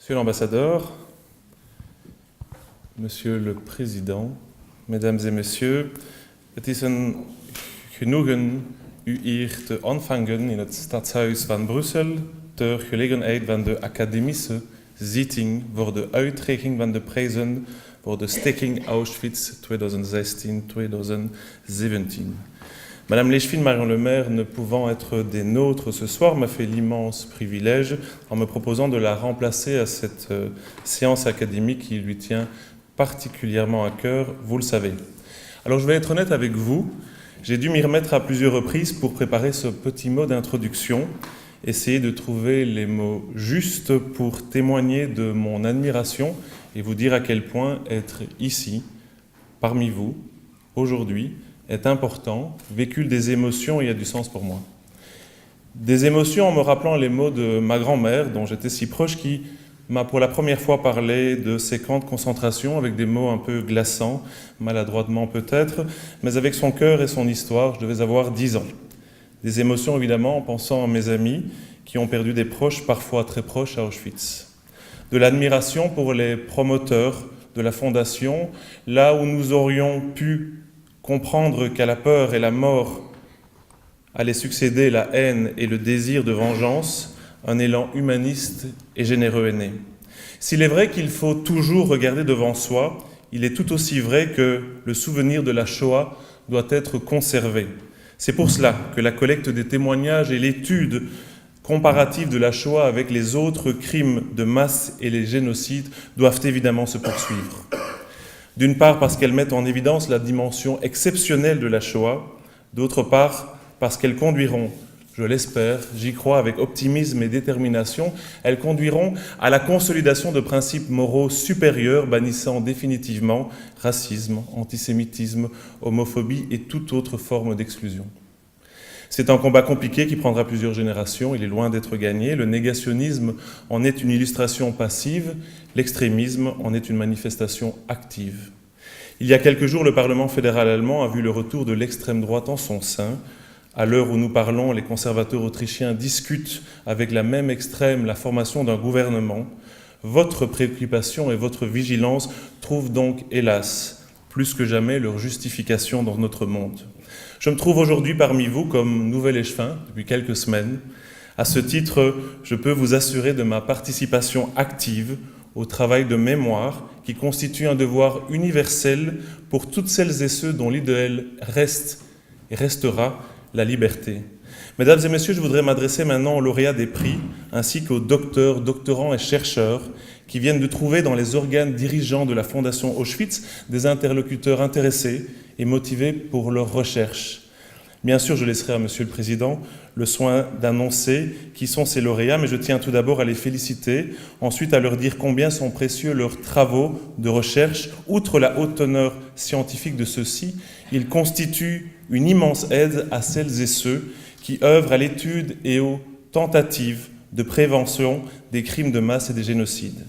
Monsieur l'ambassadeur, Monsieur le Président, Mesdames et Messieurs, het is een genoegen u hier te ontvangen in het Stadshuis van Brussel ter gelegenheid van de academische zitting voor de uitreiking van de prijzen voor de Stichting Auschwitz 2016-2017. Madame Léchevin, Marion Le Maire, ne pouvant être des nôtres ce soir, m'a fait l'immense privilège en me proposant de la remplacer à cette séance académique qui lui tient particulièrement à cœur, vous le savez. Alors je vais être honnête avec vous, j'ai dû m'y remettre à plusieurs reprises pour préparer ce petit mot d'introduction, essayer de trouver les mots justes pour témoigner de mon admiration et vous dire à quel point être ici, parmi vous, aujourd'hui, est important, véhicule des émotions et a du sens pour moi. Des émotions en me rappelant les mots de ma grand-mère, dont j'étais si proche, qui m'a pour la première fois parlé de ces camps de concentration avec des mots un peu glaçants, maladroitement peut-être, mais avec son cœur et son histoire. Je devais avoir 10 ans. Des émotions évidemment en pensant à mes amis qui ont perdu des proches, parfois très proches à Auschwitz. De l'admiration pour les promoteurs de la fondation, là où nous aurions pu comprendre qu'à la peur et la mort allait succéder la haine et le désir de vengeance, un élan humaniste et généreux est né. S'il est vrai qu'il faut toujours regarder devant soi, il est tout aussi vrai que le souvenir de la Shoah doit être conservé. C'est pour cela que la collecte des témoignages et l'étude comparative de la Shoah avec les autres crimes de masse et les génocides doivent évidemment se poursuivre. D'une part parce qu'elles mettent en évidence la dimension exceptionnelle de la Shoah, d'autre part parce qu'elles conduiront, je l'espère, j'y crois avec optimisme et détermination, elles conduiront à la consolidation de principes moraux supérieurs bannissant définitivement racisme, antisémitisme, homophobie et toute autre forme d'exclusion. C'est un combat compliqué qui prendra plusieurs générations, il est loin d'être gagné. Le négationnisme en est une illustration passive, l'extrémisme en est une manifestation active. Il y a quelques jours, le Parlement fédéral allemand a vu le retour de l'extrême droite en son sein. À l'heure où nous parlons, les conservateurs autrichiens discutent avec la même extrême la formation d'un gouvernement. Votre préoccupation et votre vigilance trouvent donc, hélas, plus que jamais leur justification dans notre monde. Je me trouve aujourd'hui parmi vous comme nouvel échevin depuis quelques semaines. À ce titre, je peux vous assurer de ma participation active au travail de mémoire qui constitue un devoir universel pour toutes celles et ceux dont l'idéal reste et restera la liberté. Mesdames et messieurs, je voudrais m'adresser maintenant aux lauréats des prix ainsi qu'aux docteurs, doctorants et chercheurs qui viennent de trouver dans les organes dirigeants de la Fondation Auschwitz des interlocuteurs intéressés et motivés pour leurs recherches. Bien sûr, je laisserai à Monsieur le Président le soin d'annoncer qui sont ces lauréats, mais je tiens tout d'abord à les féliciter, ensuite à leur dire combien sont précieux leurs travaux de recherche. Outre la haute teneur scientifique de ceux-ci, ils constituent une immense aide à celles et ceux qui œuvrent à l'étude et aux tentatives de prévention des crimes de masse et des génocides.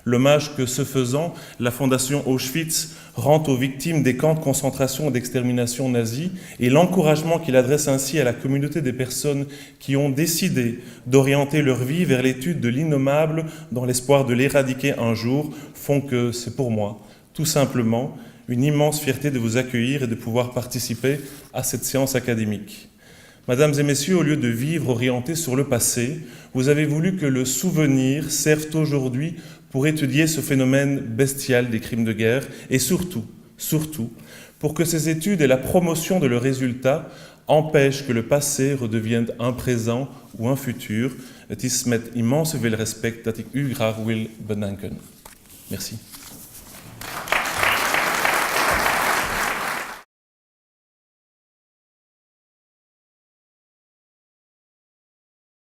L'hommage que, ce faisant, la Fondation Auschwitz rend aux victimes des camps de concentration et d'extermination nazis et l'encouragement qu'il adresse ainsi à la communauté des personnes qui ont décidé d'orienter leur vie vers l'étude de l'innommable dans l'espoir de l'éradiquer un jour font que c'est pour moi, tout simplement, une immense fierté de vous accueillir et de pouvoir participer à cette séance académique. Mesdames et messieurs, au lieu de vivre orienté sur le passé, vous avez voulu que le souvenir serve aujourd'hui pour étudier ce phénomène bestial des crimes de guerre et surtout, pour que ces études et la promotion de leurs résultats empêchent que le passé redevienne un présent ou un futur. Het is met immense veel respect dat ik u graag wil bedanken. Merci.